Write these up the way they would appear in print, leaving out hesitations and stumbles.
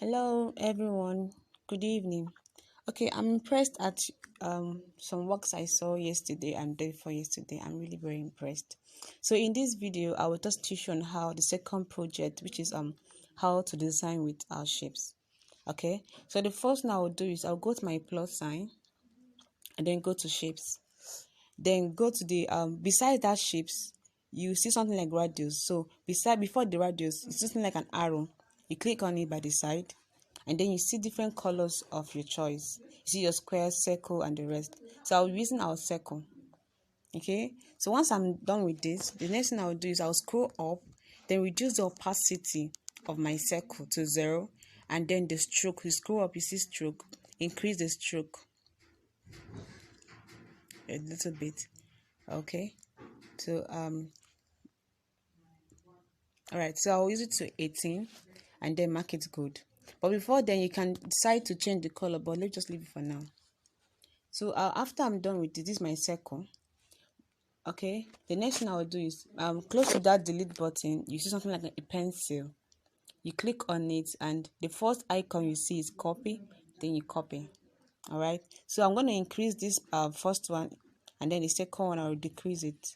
Hello everyone, good evening. Okay, I'm impressed at some works I saw yesterday and day before yesterday. I'm really very impressed. So in this video, I will just teach you on how the second project, which is how to design with our shapes. Okay, so the first thing I will do is I'll go to my plus sign and then go to shapes. Then go to the beside that shapes, you see something like radius. So before the radius, it's something like an arrow. You click on it by the side, and then you see different colors of your choice. You see your square, circle, and the rest. So I'll be using our circle. Okay. So once I'm done with this, the next thing I'll do is I'll scroll up, then reduce the opacity of my circle to 0, and then the stroke. You scroll up, you see stroke. Increase the stroke a little bit. Okay. So all right, so I'll use it to 18 and then mark it good. But before then, you can decide to change the color, but let's just leave it for now. So after I'm done with this is my circle. Okay, the next thing I'll do is close to that delete button, you see something like a pencil. You click on it, and the first icon you see is copy, then you copy. All right, so I'm going to increase this first one, and then the second one I will decrease it.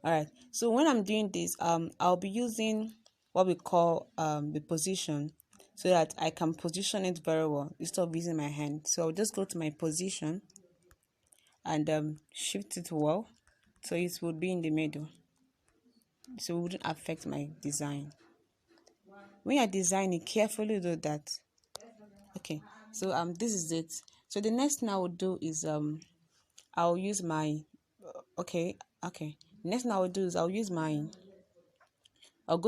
All right, so when I'm doing this, I'll be using what we call the position, so that I can position it very well instead of using my hand. So I'll just go to my position and shift it well, so it would be in the middle, so it wouldn't affect my design. When you're designing, carefully do that. Okay, so this is it. So the next thing I will do is I'll use my okay. Next thing I will do is I'll go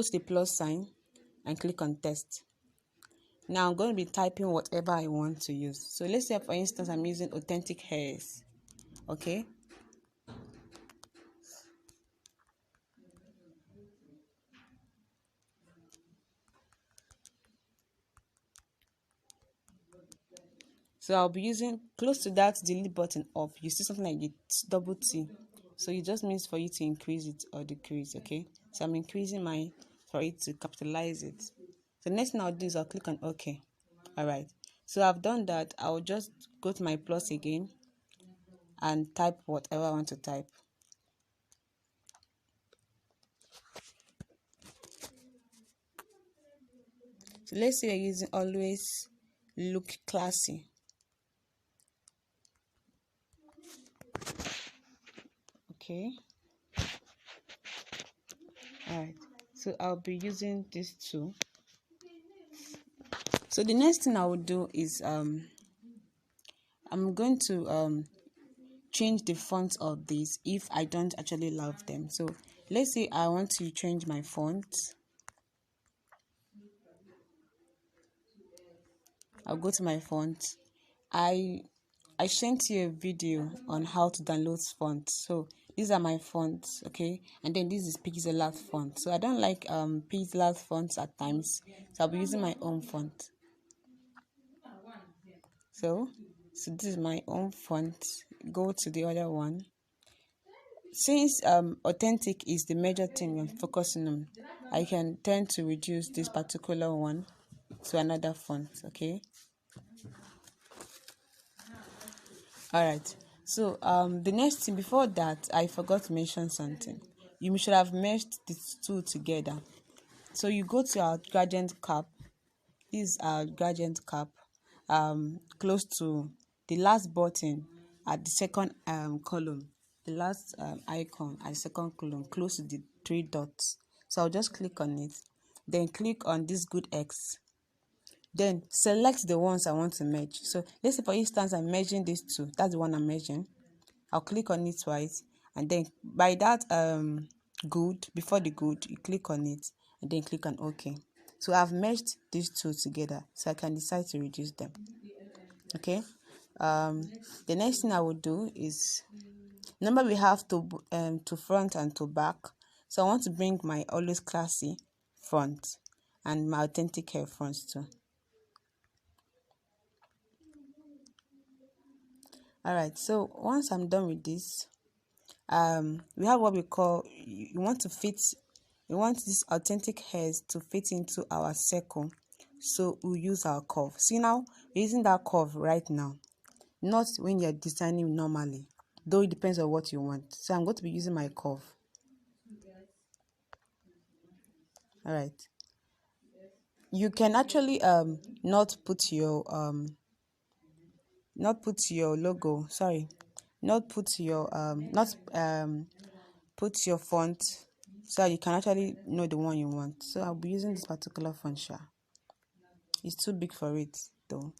to the plus sign and click on test. Now I'm going to be typing whatever I want to use. So let's say, for instance, I'm using authentic hairs. Okay. So I'll be using close to that delete button off. You see something like it's double T. So it just means for you to increase it or decrease. Okay. So I'm increasing mine for it to capitalize it. So next thing I'll do is I'll click on OK. All right. So I've done that. I'll just go to my plus again and type whatever I want to type. So let's say you're using always look classy. Okay. All right. So I'll be using this too. So the next thing I will do is I'm going to change the font of these if I don't actually love them. So let's say I want to change my font. I'll go to my font. I sent you a video on how to download fonts. So these are my fonts, okay? And then this is pixelab font. So I don't like pixelab fonts at times, so I'll be using my own font. So this is my own font. Go to the other one. Since authentic is the major thing I'm focusing on, I can tend to reduce this particular one to another font. Okay. All right. So the next thing before that, I forgot to mention something. You should have meshed these two together. So you go to our gradient cap. This is our gradient cap. Close to the last button at the second column. The last icon at the second column, close to the 3 dots. So I'll just click on it. Then click on this good X. Then select the ones I want to merge. So let's say, for instance, I'm merging these two. That's the one I'm merging. I'll click on it twice, and then by that good, before the good, you click on it and then click on OK. So I've merged these two together, so I can decide to reduce them. Okay. The next thing I will do is, remember we have to front and to back. So I want to bring my always classy front and my authentic hair fronts too. All right, so once I'm done with this, we have what we call, you want to fit, we want this authentic hairs to fit into our circle, so we'll use our curve. See, now we're using that curve right now, not when you're designing normally, though it depends on what you want. So I'm going to be using my curve. All right, you can actually not put your logo, sorry, not put your not put your font, so you can actually know the one you want. So I'll be using this particular font. It's too big for it though.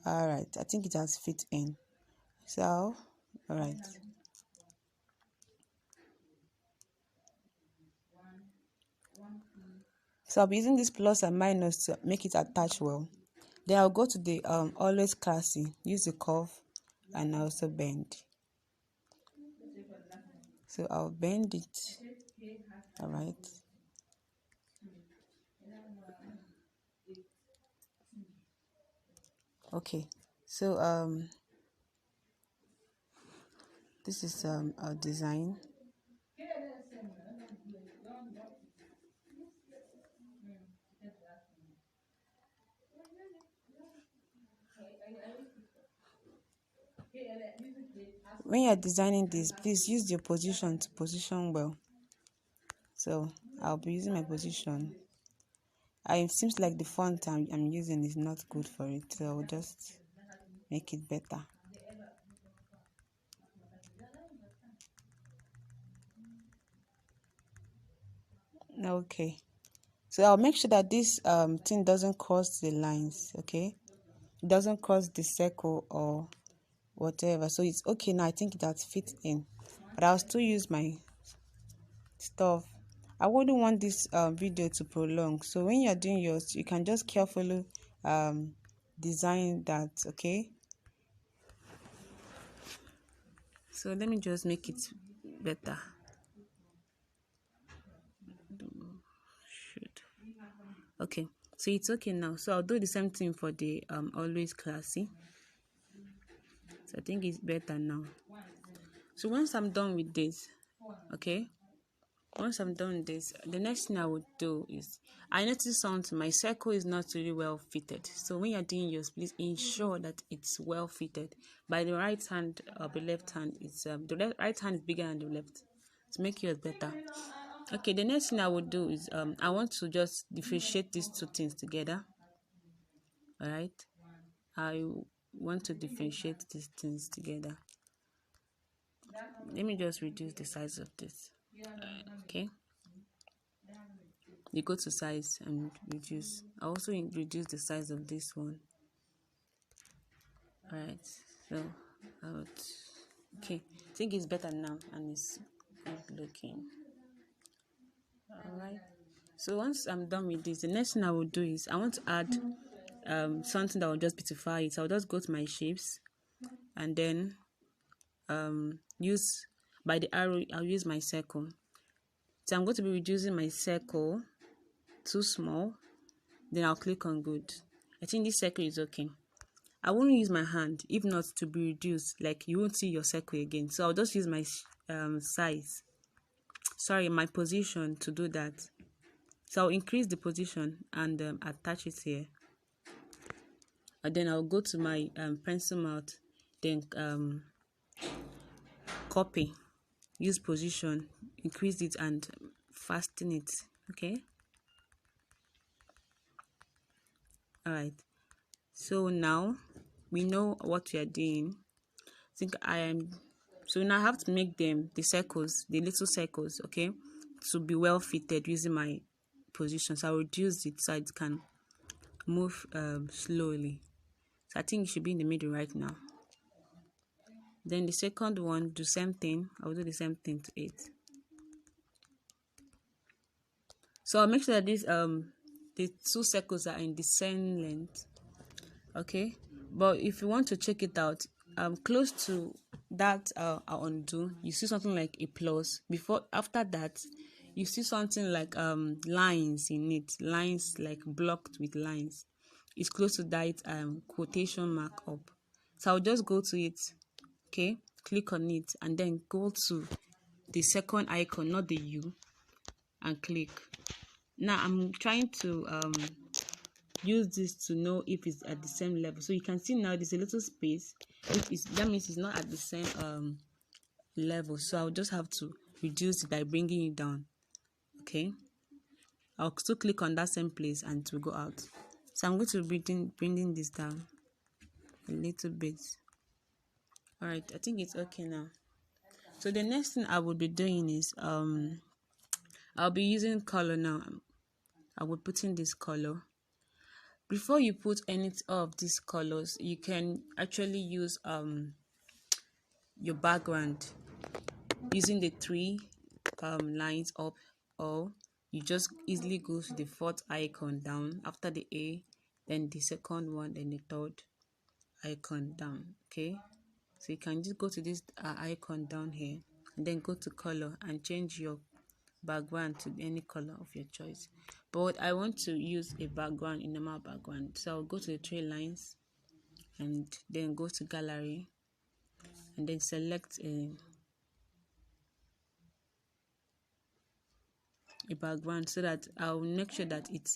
All right, I think it has fit in. So all right, so I'll be using this plus and minus to make it attach well. Then I'll go to the always classy, use the curve, and also bend. So I'll bend it. All right. Okay. So this is our design. When you're designing this, please use your position to position well. So I'll be using my position. It seems like the font I'm using is not good for it, so I'll just make it better. Okay, so I'll make sure that this thing doesn't cross the lines. Okay, it doesn't cross the circle or whatever. So it's okay now. I think it has fit in, but I'll still use my stuff. I wouldn't want this video to prolong, so when you're doing yours, you can just carefully design that. Okay, so let me just make it better. Okay, so it's okay now. So I'll do the same thing for the always classy. So I think it's better now. So once I'm done with this, okay, once I'm done with this, the next thing I would do is, I noticed something, my circle is not really well fitted. So when you're doing yours, please ensure that it's well fitted. By the right hand or the left hand, it's the right hand is bigger than the left to make yours better. Okay, the next thing I would do is I want to just differentiate these two things together. All right, I want to differentiate these things together. Let me just reduce the size of this. Okay, you go to size and reduce. I also reduce the size of this one. All right, so okay, I think it's better now and it's good looking. All right, so once I'm done with this, the next thing I will do is I want to add something that will just beautify it. So I'll just go to my shapes and then use, by the arrow, I'll use my circle. So I'm going to be reducing my circle too small, then I'll click on good. I think this circle is okay. I won't use my hand, if not to be reduced, like you won't see your circle again. So I'll just use my my position to do that. So I'll increase the position and attach it here. And then I'll go to my pencil mouth, then copy, use position, increase it and fasten it. Okay. All right. So now we know what we are doing. I think so now I have to make them, the circles, the little circles, okay, to be well fitted using my position. So I'll reduce it so it can move slowly. So I think it should be in the middle right now. Then the second one, do same thing. I'll do the same thing to it. So I'll make sure that this the two circles are in the same length. Okay, but if you want to check it out, close to that I'll undo, you see something like a plus. After that, you see something like lines in it, lines like blocked with lines. It's close to that quotation mark up. So I'll just go to it. Okay, click on it, and then go to the second icon, not the U, and click. Now I'm trying to use this to know if it's at the same level. So you can see now there's a little space, which is, that means it's not at the same level. So I'll just have to reduce it by bringing it down. Okay, I'll still click on that same place and it will go out. So I'm going to bringing this down a little bit. All right, I think it's okay now. So the next thing I will be doing is I'll be using color now. I will put in this color. Before you put any of these colors, you can actually use your background using the three lines up, or you just easily go to the fourth icon down after the A, then the second one, then the third icon down. Okay, so you can just go to this icon down here and then go to color and change your background to any color of your choice. But I want to use a background, a normal background, so I'll go to the three lines and then go to gallery and then select a background, so that I'll make sure that it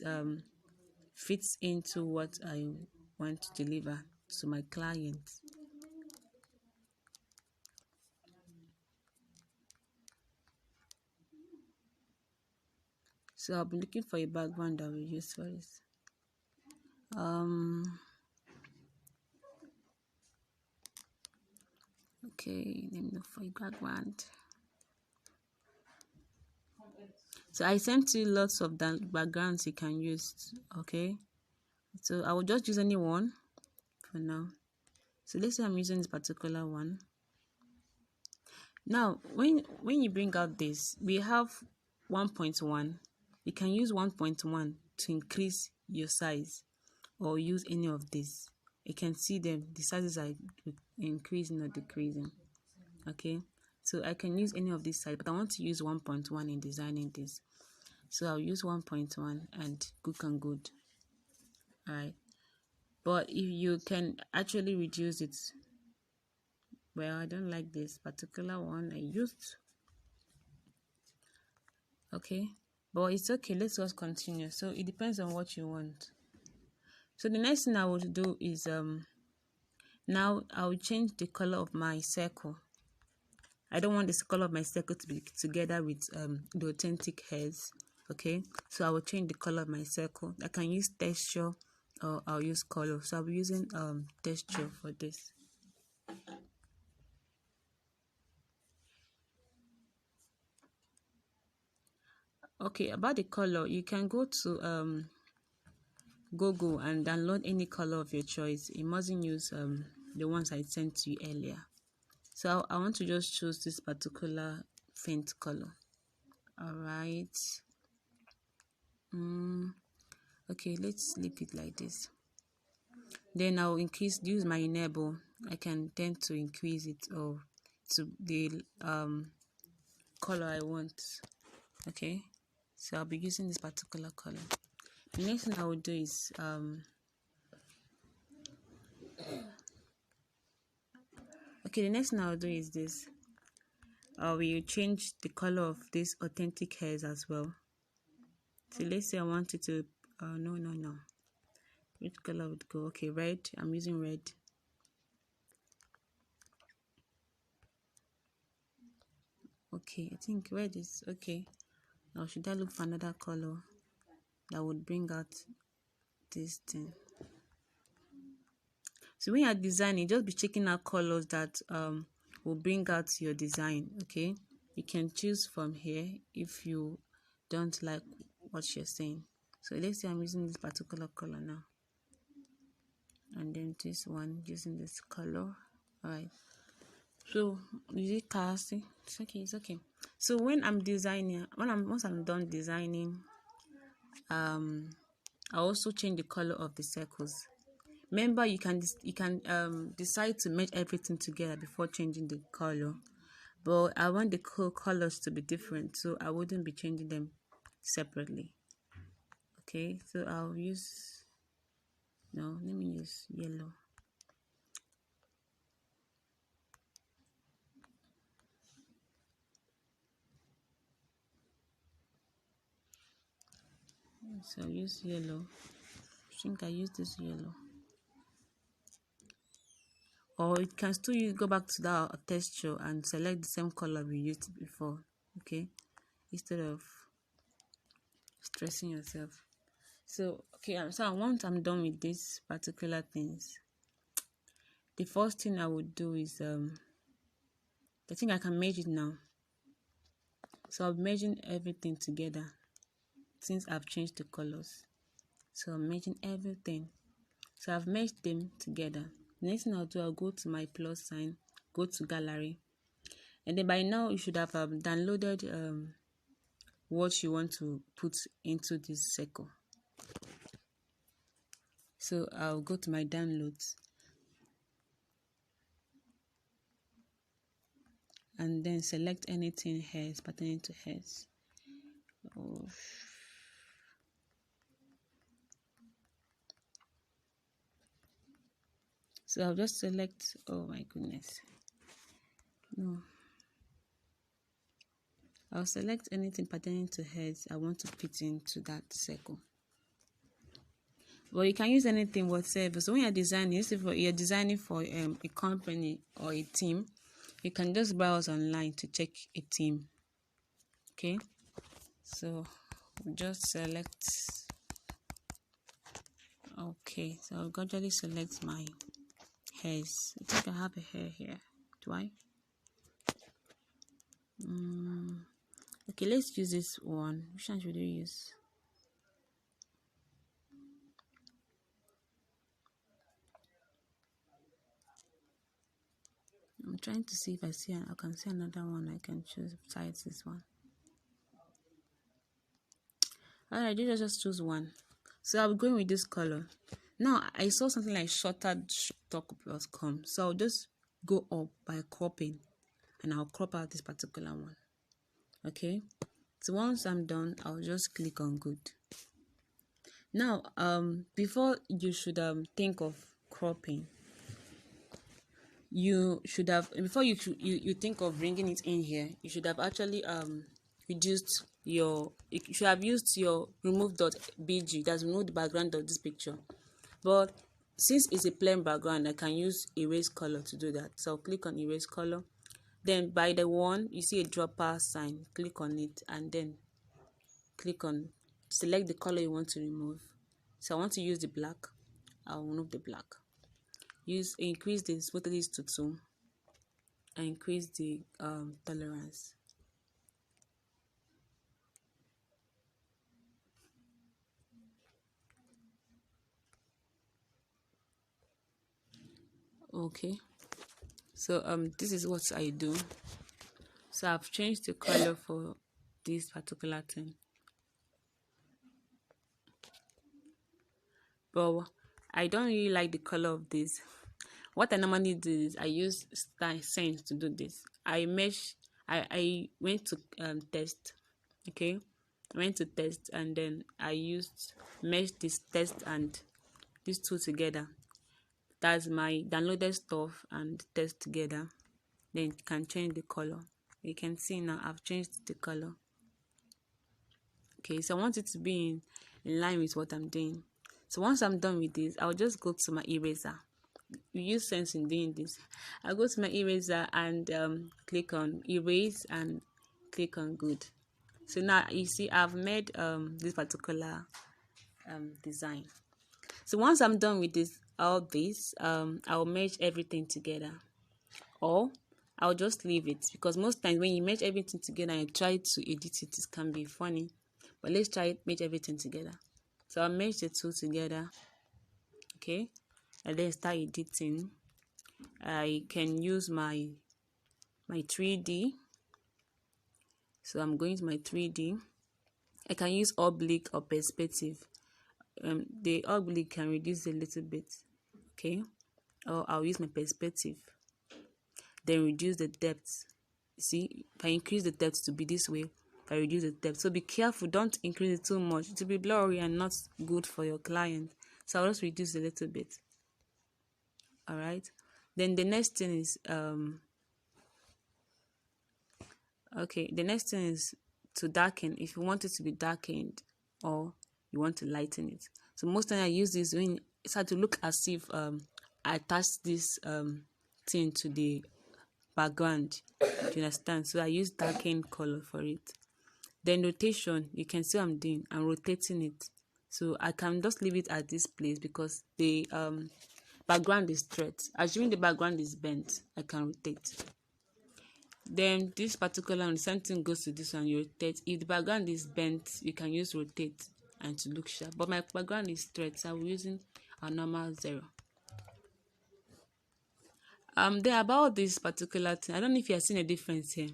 fits into what I want to deliver to my client. So I'll be looking for a background that we use for this. Okay, let me look for a background. So I sent you lots of backgrounds you can use. Okay, so I will just use any one for now. So let's say I'm using this particular one. Now when you bring out this, we have 1.1. You can use 1.1 to increase your size, or use any of this. You can see them, the sizes are increasing or decreasing. Okay, so I can use any of this size, but I want to use 1.1 in designing this. So I'll use 1.1 and good. All right, but if you can actually reduce it, well, I don't like this particular one I used. Okay, but it's okay, let's just continue. So it depends on what you want. So the next thing I will do is now I'll change the color of my circle. I don't want this color of my circle to be together with the authentic hairs. Okay, so I will change the color of my circle. I can use texture or I'll use color. So I'll be using texture for this. Okay, about the color, you can go to Google and download any color of your choice. You mustn't use the ones I sent to you earlier. So I want to just choose this particular faint color. All right. Okay, let's leave it like this. Then I'll use my enable. I can tend to increase it or to the color I want. Okay, so I'll be using this particular color. The next thing I will do is the next thing I'll do is this. I will change the color of this authentic hairs as well. So let's say I want it to no. Which color would go? Okay, red. I'm using red. Okay, I think red is okay. Now should I look for another color that would bring out this thing? So when you're designing, just be checking out colors that will bring out your design. Okay, you can choose from here if you don't like what you're saying. So let's say I'm using this particular color now, and then this one using this color. All right, so is it casting? It's okay. So when I'm designing, once I'm done designing, I also change the color of the circles. Remember, you can decide to merge everything together before changing the color, but I want the colors to be different, so I wouldn't be changing them separately. Okay, so I'll use let me use yellow. So I'll use yellow. I think I use this yellow. Or it can still go back to that texture and select the same color we used before, okay, instead of stressing yourself. So okay, so once I'm done with these particular things, the first thing I would do is I think I can merge it now. So I'm merging everything together since I've changed the colors. So I'm merging everything. So I've merged them together. Next thing I'll do, I'll go to my plus sign, go to gallery, and then by now you should have downloaded what you want to put into this circle. So I'll go to my downloads and then select anything hairs pertaining to hairs. Oh. So I'll just select, oh my goodness, no, I'll select anything pertaining to hairs I want to put into that circle. But you can use anything whatsoever. So when you're designing, you're designing for a company or a team, you can just browse online to check a team. Okay, so just select. Okay, so I'll gradually select my hairs. I think I have a hair here. Do I? Okay, let's use this one. Which one should we use? I'm trying to see if I can see another one I can choose besides this one. Alright, you just choose one. So I'll be going with this color. Now I saw something like shorter.com, so I'll just go up by cropping, and I'll crop out this particular one. Okay, so once I'm done, I'll just click on good. Now before you should think of cropping, you should have, before you think of bringing it in here, you should have actually reduced your, you should have used your remove.bg, that's remove the background of this picture. But since it's a plain background, I can use erase color to do that. So I'll click on erase color, then by the one you see a dropper sign, click on it, and then click on, select the color you want to remove. So I want to use the black, I'll remove the black. Increase the smoothness to 2 and increase the tolerance. Okay, so this is what I do. So I've changed the color for this particular thing, but I don't really like the color of this. What I normally do is I use sense to do this. I went to test. Okay, I went to test, and then I used mesh this test and these two together. That's my downloaded stuff and test together. Then you can change the color. You can see now I've changed the color. Okay, so I want it to be in line with what I'm doing. So once I'm done with this, I'll just go to my eraser. You use sense in doing this. I'll go to my eraser and click on erase and click on good. So now you see I've made this particular design. So once I'm done with this, I'll merge everything together, or I'll just leave it, because most times when you merge everything together and try to edit it, it can be funny. But let's try it, merge everything together. So I'll merge the two together, okay, and then start editing. I can use my 3D. So I'm going to my 3D. I can use oblique or perspective. The oblique can reduce a little bit, okay, or I'll use my perspective, then reduce the depth. See, if I increase the depth to be this way, if I reduce the depth, so be careful, don't increase it too much, it will be blurry and not good for your client. So I'll just reduce a little bit. All right, then the next thing is okay, the next thing is to darken. If you want it to be darkened, or you want to lighten it. So most time I use this when it start to look as if I attach this thing to the background. Do you understand? So I use darken color for it. Then rotation, you can see what I'm doing. I'm rotating it. So I can just leave it at this place because the background is straight. Assuming the background is bent, I can rotate. Then this particular one, the same thing goes to this one, you rotate. If the background is bent, you can use rotate and to look sharp. But my background is straight, so I'm using a normal 0. Then about this particular thing, I don't know if you are seeing a difference here.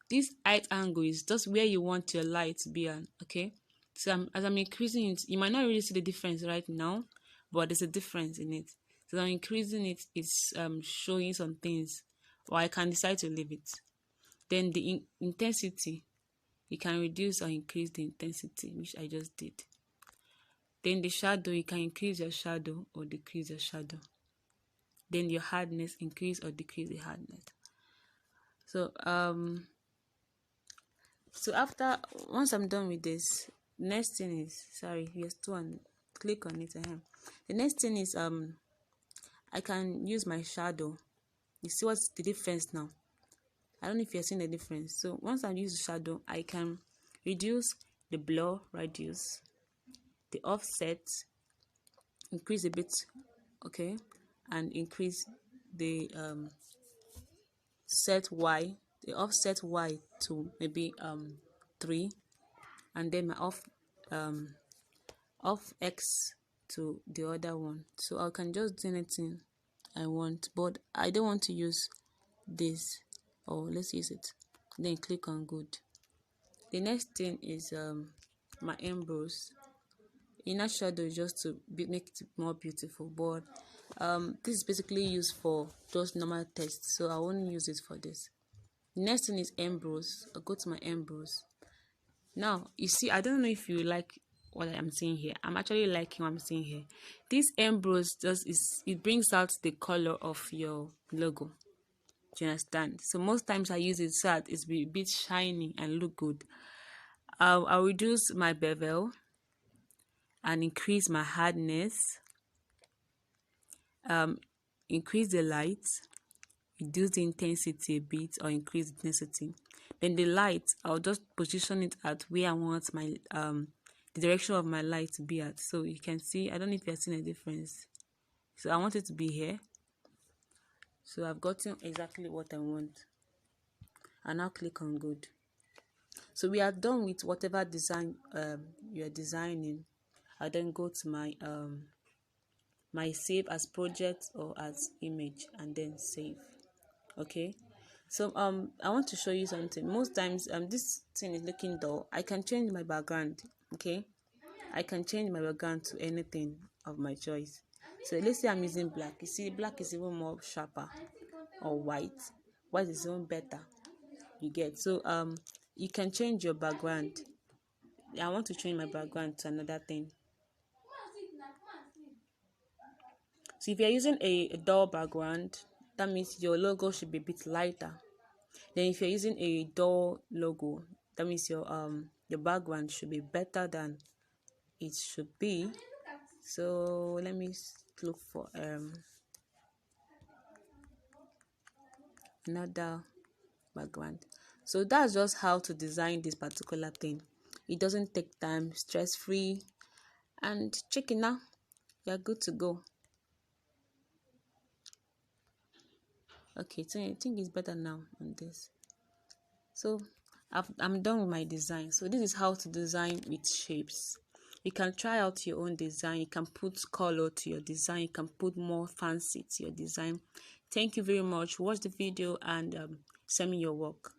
This height angle is just where you want your light to be at, okay? So as I'm increasing it, you might not really see the difference right now, but there's a difference in it. So I'm increasing it, it's showing some things, or I can decide to leave it. Then the intensity, you can reduce or increase the intensity, which I just did. Then the shadow, you can increase your shadow or decrease your shadow. Then your hardness, increase or decrease the hardness. So after, once I'm done with this, next thing is, sorry, yes, click on it. The next thing is I can use my shadow. You see what's the difference now? I don't know if you're seeing the difference. So once I use the shadow, I can reduce the blur radius, the offset, increase a bit, okay, and increase the set Y, the offset Y to maybe 3, and then my off X to the other one. So I can just do anything I want, but I don't want to use this. Let's use it. Then click on good. The next thing is my emboss. Inner shadow is just to make it more beautiful, but this is basically used for just normal text, so I won't use it for this. The next thing is emboss. I'll go to my emboss. Now you see, I don't know if you like what I'm seeing here. I'm actually liking what I'm seeing here. This emboss it brings out the color of your logo. Do you understand? So most times I use it so that it's a bit shiny and look good. I'll reduce my bevel and increase my hardness, increase the light, reduce the intensity a bit or increase the intensity. Then the light, I'll just position it at where I want my the direction of my light to be at. So you can see, I don't know if you're seeing a difference. So I want it to be here. So I've gotten exactly what I want. And now click on good. So we are done with whatever design you're designing. I'll then go to my save as project or as image and then save. Okay, so I want to show you something. Most times this thing is looking dull. I can change my background. Okay, I can change my background to anything of my choice. So let's say I'm using black. You see, black is even more sharper, or white is even better. You get? So you can change your background. I want to change my background to another thing. So if you're using a dull background, that means your logo should be a bit lighter. Then if you're using a dull logo, that means your background should be better than it should be. So let me look for another background. So that's just how to design this particular thing. It doesn't take time, stress-free, and check it now, you're good to go. Okay, so I think it's better now on this. So I'm done with my design. So this is how to design with shapes. You can try out your own design. You can put color to your design. You can put more fancy to your design. Thank you very much. Watch the video and send me your work.